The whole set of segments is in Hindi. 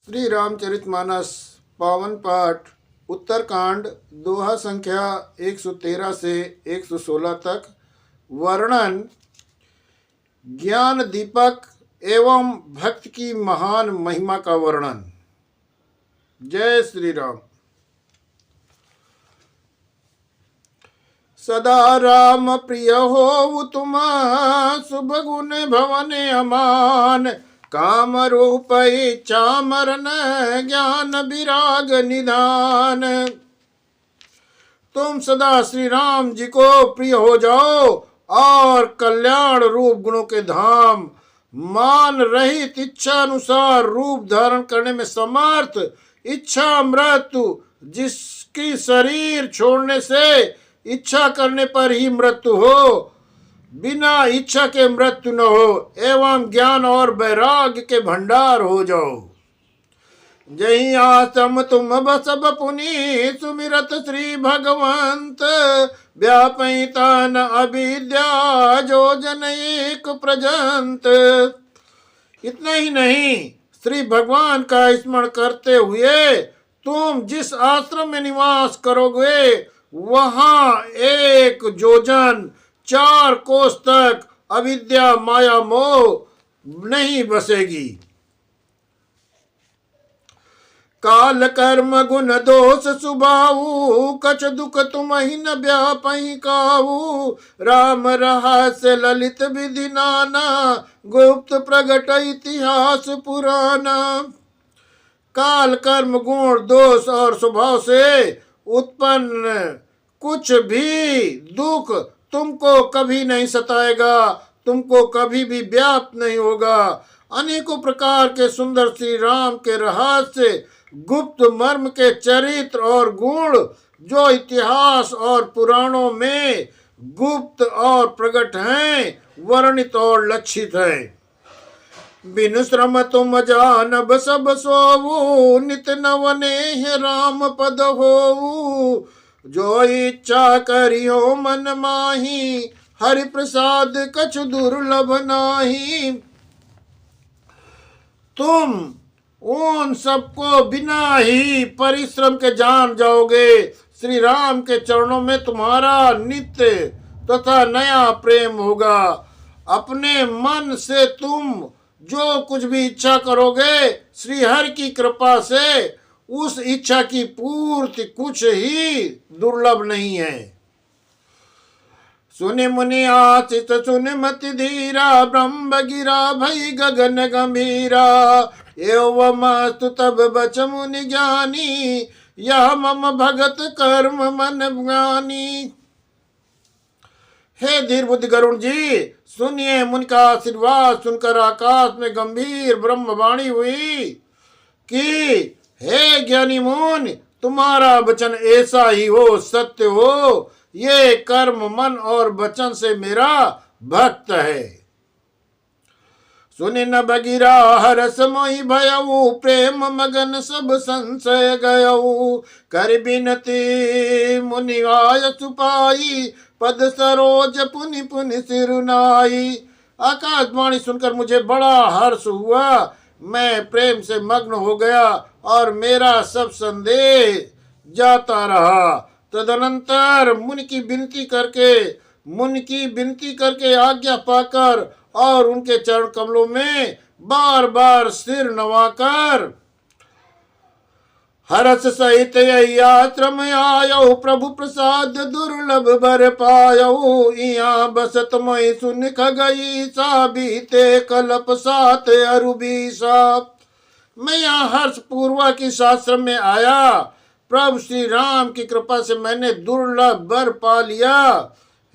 श्री रामचरितमानस पावन पाठ उत्तरकांड दोहा संख्या 113 से 116 तक। वर्णन ज्ञान दीपक एवं भक्त की महान महिमा का वर्णन। जय श्री राम। सदा राम प्रिय हो तुम शुभ गुण भवन अमान, काम रूप इच्छा मरण ज्ञान विराग निधान। तुम सदा श्री राम जी को प्रिय हो जाओ और कल्याण रूप गुणों के धाम, मान रहित इच्छा अनुसार रूप धारण करने में समर्थ, इच्छा मृत्यु जिसकी शरीर छोड़ने से इच्छा करने पर ही मृत्यु हो, बिना इच्छा के मृत्यु न हो, एवं ज्ञान और वैराग्य के भंडार हो जाओ। जही आसम तुम बसब पुनि सुमिरत श्री भगवंत, व्यापैता न अविद्या जो जन एक प्रजंत। इतना ही नहीं, श्री भगवान का स्मरण करते हुए तुम जिस आश्रम में निवास करोगे वहां एक जोजन 4 कोस तक अविद्या माया मोह नहीं बसेगी। काल कर्म गुण दोष सुभाऊ, कछ दुख तुम ही न व्यापहि काऊ। राम रहस्य ललित विधि नाना, गुप्त प्रगट इतिहास पुराना। काल कर्म गुण दोष और स्वभाव से उत्पन्न कुछ भी दुख तुमको कभी नहीं सताएगा, तुमको कभी भी व्याप्त नहीं होगा। अनेकों प्रकार के सुंदर श्री राम के रहस्य, गुप्त मर्म के चरित्र और गुण जो इतिहास और पुराणों में गुप्त और प्रकट हैं, वर्णित और लक्षित हैं। बिनु श्रम तुम जानब सब सोवु, नित नवने राम पद होवु। जो इच्छा करियो मन माही, हरि प्रसाद कछ दुर्लभ नाही। तुम उन सबको बिना ही परिश्रम के जान जाओगे। श्री राम के चरणों में तुम्हारा नित्य तथा नया प्रेम होगा। अपने मन से तुम जो कुछ भी इच्छा करोगे, श्री हरि की कृपा से उस इच्छा की पूर्ति कुछ ही दुर्लभ नहीं है। सुनि मुनि आचित सुन मति धीरा, ब्रह्म गिरा भई गगन गंभीरा। एवमस्तु तब बच मुनि ज्ञानी, यह मम भगत कर्म मन ज्ञानी। हे धीर बुद्धि गरुण जी, सुनिए, मुनि का आशीर्वाद सुनकर आकाश में गंभीर ब्रह्म वाणी हुई कि हे ज्ञानी मुनि, तुम्हारा वचन ऐसा ही हो, सत्य हो। ये कर्म मन और वचन से मेरा भक्त है। सुनि न बगिरा हरस मोहि भयऊ, प्रेम मगन सब संशय गयऊ। कर बिनती मुनि आय सुपाई, पद सरोज पुनि पुनि सिरुनाई। आकाशवाणी सुनकर मुझे बड़ा हर्ष हुआ, मैं प्रेम से मग्न हो गया और मेरा सब संदेह जाता रहा। तदनंतर मुनि की विनती करके आज्ञा पाकर और उनके चरण कमलों में बार बार सिर नवाकर हर्ष सहित यात्रम आयो। प्रभु प्रसाद दुर्लभ बर पायो, इया बसत मई सुन खगई सा, बीते कल्प सात अरुबीसा। मैं यहाँ हर्ष पूर्वक इस आश्रम में आया। प्रभु श्री राम की कृपा से मैंने दुर्लभ बर पा लिया।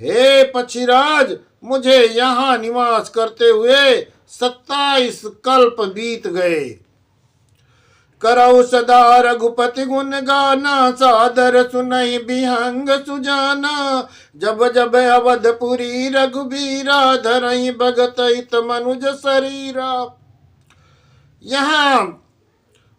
हे पक्षीराज, मुझे यहाँ निवास करते हुए 27 कल्प बीत गए। करौ सदा रघुपति गुण गाना, सादर सुनहि बिहंग सुजाना। जब जब अवधपुरी रघुबीरा, धरहि भगत हित मनुज शरीरा। यहाँ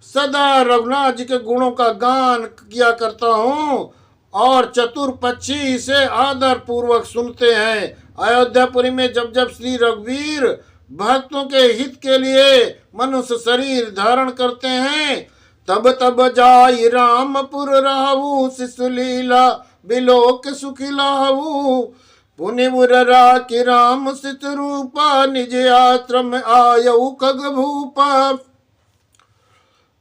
सदा रघुनाथ जी के गुणों का गान किया करता हूँ और चतुर पक्षी इसे आदर पूर्वक सुनते हैं। अयोध्यापुरी में जब जब श्री रघुवीर भक्तों के हित के लिए मनुष्य शरीर धारण करते हैं। तब तब जाई रामपुर रहू, शिशु लीला बिलोक सुखी लाहू। पुनि मुररा की राम सित रूपा, निज आश्रम आयऊ खग भूपा।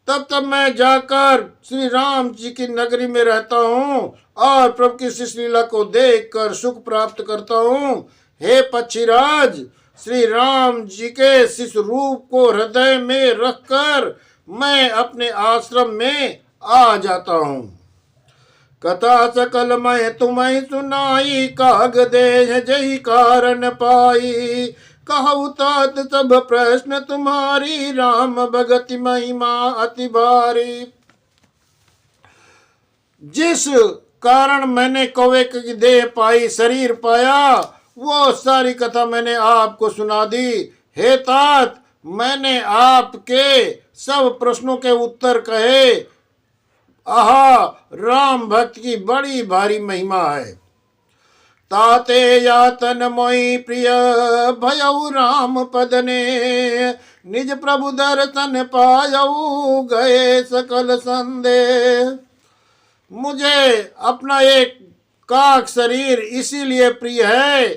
तब मैं जाकर श्री राम जी की नगरी में रहता हूँ और प्रभु की शिशु लीला को देखकर सुख प्राप्त करता हूँ। हे पक्षीराज, श्री राम जी के शिशु रूप को हृदय में रखकर मैं अपने आश्रम में आ जाता हूँ। कथा सकल मैं तुम्हें सुनाई, काग देह जही कारण पाई। कहु तात सब प्रश्न तुम्हारी, राम भगति महिमा अति भारी। जिस कारण मैंने कौवे की देह पाई, शरीर पाया, वो सारी कथा मैंने आपको सुना दी। हे तात, मैंने आपके सब प्रश्नों के उत्तर कहे। आहा, राम भक्त की बड़ी भारी महिमा है। ताते यातन मोई प्रिय भयऊ राम पद ने, निज प्रभु दर्शन पायऊ गए सकल संदेह। मुझे अपना एक काक शरीर इसीलिए प्रिय है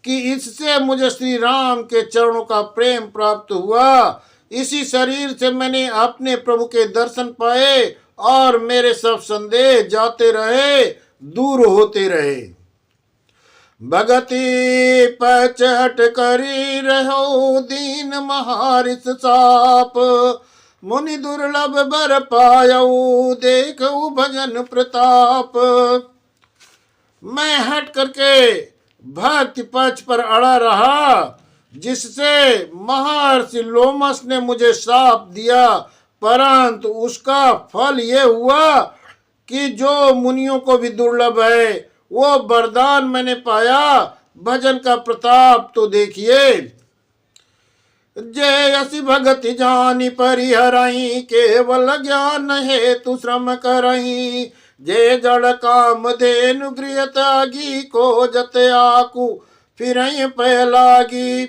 कि इससे मुझे श्री राम के चरणों का प्रेम प्राप्त हुआ। इसी शरीर से मैंने अपने प्रभु के दर्शन पाए और मेरे सब संदेह जाते रहे, दूर होते रहे। भगति पचहट करी रहो, दीन महारिस साप। मुनि दुर्लभ बर पायऊ, देखऊ भजन प्रताप। मैं हट करके भक्ति पक्ष पर अड़ा रहा, जिससे महर्षि लोमस ने मुझे शाप दिया, परंतु उसका फल ये हुआ कि जो मुनियों को भी दुर्लभ है वो वरदान मैंने पाया। भजन का प्रताप तो देखिए। जय असि भगति जानी परिहरई, केवल ज्ञान हेतु श्रम करई। जय जड़ काम धेनु गृह त्यागी, को जते आकू फिरई पहलागी।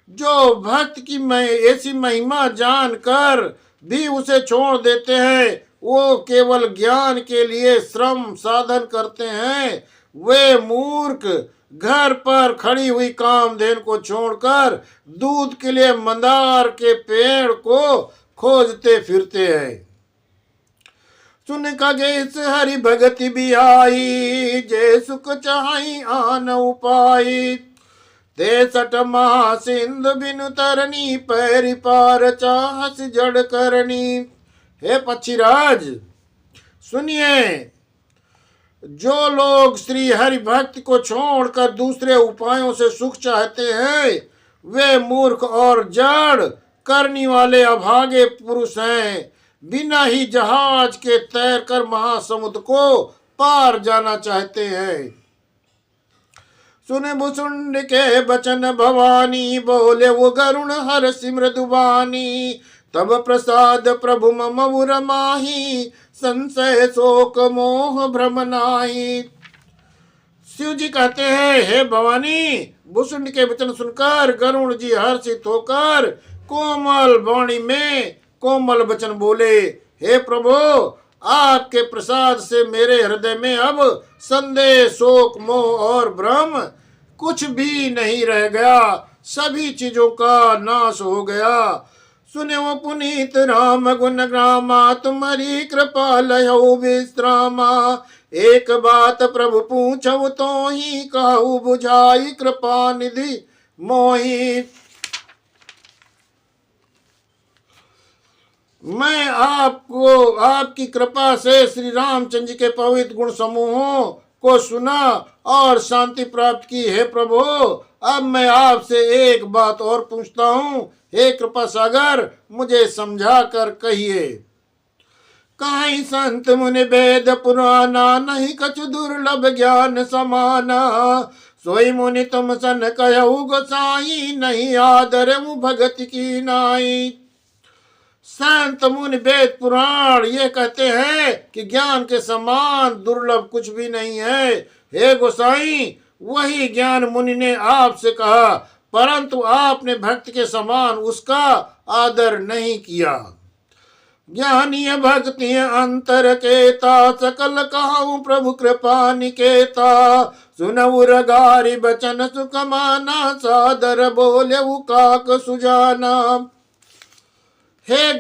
जो भक्त की मैं ऐसी महिमा जानकर भी उसे छोड़ देते हैं, वो केवल ज्ञान के लिए श्रम साधन करते हैं। वे मूर्ख घर पर खड़ी हुई कामधेनु को छोड़कर दूध के लिए मंदार के पेड़ को खोजते फिरते हैं। सुन खगेश हरि भगति भी आई, जय सुख चाहि आन उपाई। 63 महासिंधु बिनु तरनी, पैरी पार चाहस जड़ करनी। हे पक्षीराज, सुनिए, जो लोग श्री हरि भक्ति को छोड़कर दूसरे उपायों से सुख चाहते हैं, वे मूर्ख और जड़ करनी वाले अभागे पुरुष हैं। बिना ही जहाज के तैरकर महासमुद्र को पार जाना चाहते हैं। सुने भुसुंड के बचन भवानी, बोले वो गरुण हर सिमृदुबानी। तब प्रसाद प्रभु मम उर माही, संशय शोक मोह भ्रम नाही। शिव जी कहते हैं, हे भवानी, भुसुंड के वचन सुनकर गरुण जी हर्षित होकर कोमल वाणी में कोमल वचन बोले। हे प्रभु, आपके प्रसाद से मेरे हृदय में अब संदेह शोक मोह और भ्रम कुछ भी नहीं रह गया, सभी चीजों का नाश हो गया। सुने वो पुनीत राम गुण ग्रामा, तुम्हारी कृपा लयो विश्रामा। एक बात प्रभु पूछो तो ही, कहू बुझाई कृपा निधि मोही। मैं आपको आपकी कृपा से श्री रामचंद्र जी के पवित्र गुण समूहों को सुना और शांति प्राप्त की। हे प्रभु, अब मैं आपसे एक बात और पूछता हूँ। हे कृपा सागर, मुझे समझा कर कहिए। कहीं संत मुनि वेद पुराना, नहीं कछु दुर्लभ ज्ञान समाना। सोई मुनि तुम सन कहु गोसाई, नहीं आदर भगति की नाई। संत मुनि वेद पुराण ये कहते हैं कि ज्ञान के समान दुर्लभ कुछ भी नहीं है। हे गोसाई, वही ज्ञान मुनि ने आपसे कहा, परंतु आपने भक्त के समान उसका आदर नहीं किया। ज्ञानीय भक्ति अंतर केता, सकल कहूँ प्रभु कृपा निकेता। सुनउर गारी बचन सुख माना, सादर बोले काक सुजाना। हे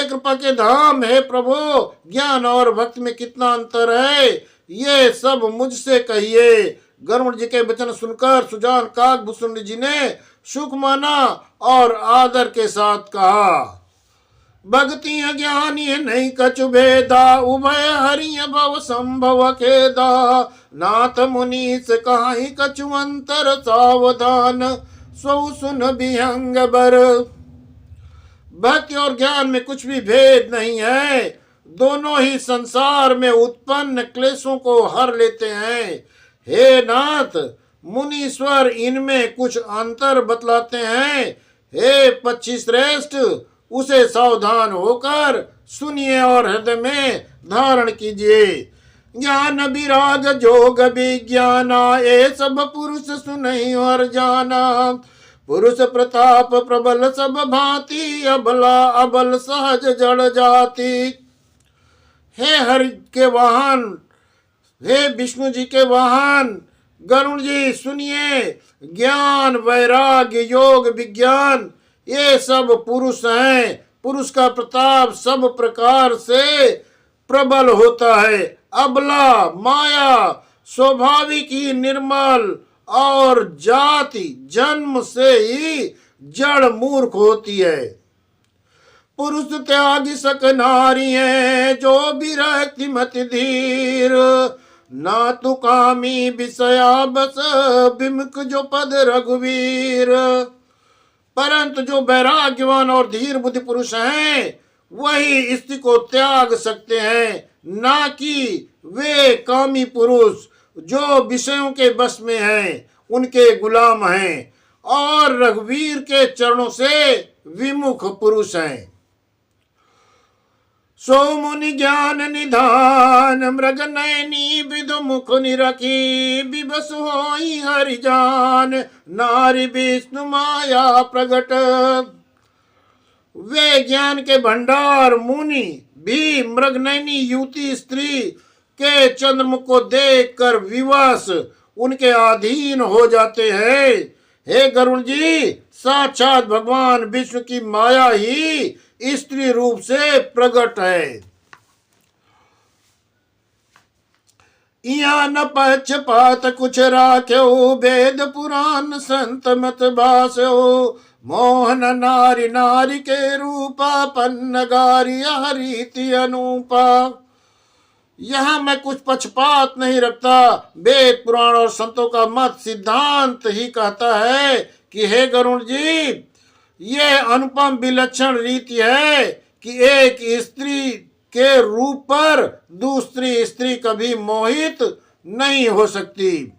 कृपा के धाम, हे प्रभु, ज्ञान और भक्ति में कितना अंतर है, ये सब मुझसे कहिए। गरुड़ जी के वचन सुनकर सुजान काकभूषण जी ने सुख माना और आदर के साथ कहा। भक्ति ज्ञानी नहीं कछु भेदा, उभय हरिय भव संभव खेदा। नाथ मुनीस कहाई कछु अंतर, सावधान सौ सुन विहंग बर। भक्ति और ज्ञान में कुछ भी भेद नहीं है, दोनों ही संसार में उत्पन्न क्लेशों को हर लेते हैं। हे नाथ, मुनीश्वर इनमें कुछ अंतर बतलाते हैं। हे पक्षी श्रेष्ठ, उसे सावधान होकर सुनिए और हृदय में धारण कीजिए। ज्ञान विराग जोग विज्ञाना, ये सब पुरुष सुनहि और जाना। पुरुष प्रताप प्रबल सब भांति, अबला अबल सहज जड़ जाति। हे हरि के वाहन, हे विष्णु जी के वाहन गरुण जी, सुनिए। ज्ञान वैराग्य योग विज्ञान ये सब पुरुष हैं। पुरुष का प्रताप सब प्रकार से प्रबल होता है। अबला माया स्वाभाविक ही निर्मल, और जाति जन्म से ही जड़ मूर्ख होती है। पुरुष त्यागी सक नारी है, जो विरक्ति मत धीर। ना तु कामी विषया बस, विमुख जो पद रघुवीर। परंतु जो वैराग्यवान और धीर बुद्धि पुरुष हैं, वही स्त्री को त्याग सकते हैं, ना कि वे कामी पुरुष जो विषयों के बस में हैं, उनके गुलाम हैं और रघुवीर के चरणों से विमुख पुरुष हैं। सो मुनि ज्ञान निधान, मृग नयनी विदु मुख निरखी। विवश होई हरि जान, नारी विष्णु माया प्रगट। वे ज्ञान के भंडार मुनि भी मृगनयनी युवती स्त्री के चंद्रमुख को देखकर विवश उनके अधीन हो जाते हैं। हे गरुड़ जी, साक्षात भगवान विष्णु की माया ही स्त्री रूप से प्रकट है। यहाँ न पक्षपात कुछ राख्यो, वेद पुराण संत मत भाष्यो। मोहन नारी नारी के रूपा, पन्न गारी हरीति अनूपा। यहाँ मैं कुछ पक्षपात नहीं रखता। वेद पुराण और संतों का मत सिद्धांत ही कहता है कि हे गरुड़ जी, ये अनुपम विलक्षण रीति है कि एक स्त्री के रूप पर दूसरी स्त्री कभी मोहित नहीं हो सकती।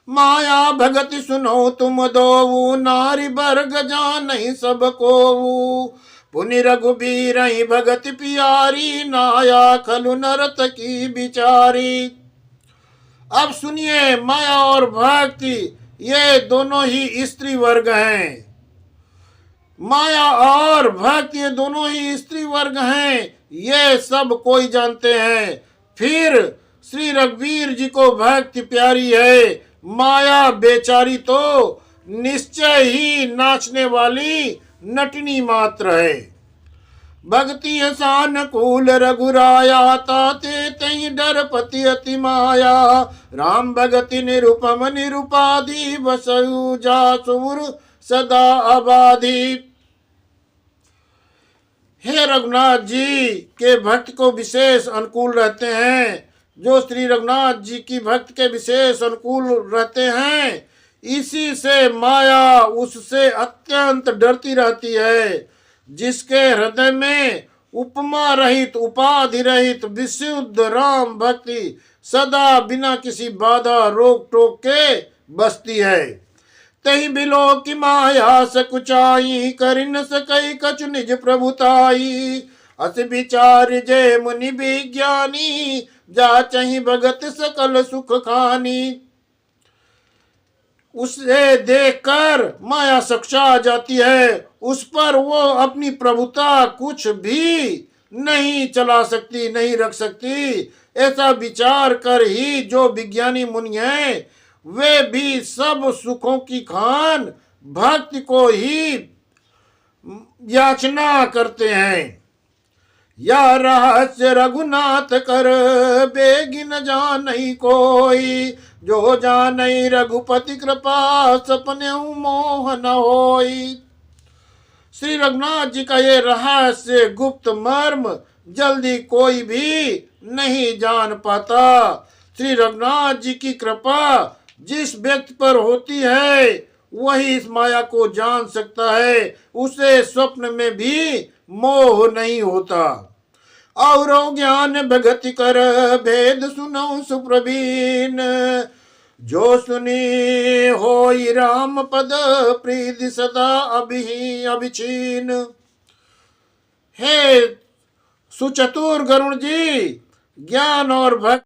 माया भगति सुनो तुम दोऊ, नारी वर्ग जान नहीं सबको। पुनि रघुबीर भगति प्यारी, नाया खलु नरत की बिचारी। अब सुनिए, माया और भक्ति ये दोनों ही स्त्री वर्ग हैं। माया और भक्ति ये दोनों ही स्त्री वर्ग हैं, ये सब कोई जानते हैं। फिर श्री रघुवीर जी को भक्ति प्यारी है, माया बेचारी तो निश्चय ही नाचने वाली नटनी मात्र है। भक्ति सानुकूल रघुराया, ताते तई डर पति अति माया। राम भगति निरुपम निरुपाधि, बसु जासुर सदा आबादी। हे रघुनाथ जी के भक्त को विशेष अनुकूल रहते हैं। जो श्री रघुनाथ जी की भक्त के विशेष अनुकूल रहते हैं, इसी से माया उससे अत्यंत डरती रहती है। जिसके हृदय में उपमा रहित उपाधि रहित विशुद्ध राम भक्ति सदा बिना किसी बाधा रोक टोक के बसती है। तही बिलो की माया सकुचाई, करि न सकई कछु निज प्रभुताई। अस विचार जय मुनि विज्ञानी, जा चही भगत सकल सुख खानी। उसे देखकर माया सक्षा जाती है, उस पर वो अपनी प्रभुता कुछ भी नहीं चला सकती, नहीं रख सकती। ऐसा विचार कर ही जो विज्ञानी मुनि हैं वे भी सब सुखों की खान भक्ति को ही याचना करते हैं। या रहस्य रघुनाथ कर बेगिन जानई कोई, जो जानई रघुपति कृपा सपने मोह न होई। श्री रघुनाथ जी का ये रहस्य गुप्त मर्म जल्दी कोई भी नहीं जान पाता। श्री रघुनाथ जी की कृपा जिस व्यक्ति पर होती है वही इस माया को जान सकता है, उसे स्वप्न में भी मोह नहीं होता। और ज्ञान भगति कर भेद सुनो सुप्रवीण, जो सुनी होई राम पद प्रीति सदा अभी अभिचीन। हे सुचतुर गरुण जी, ज्ञान और भक्ति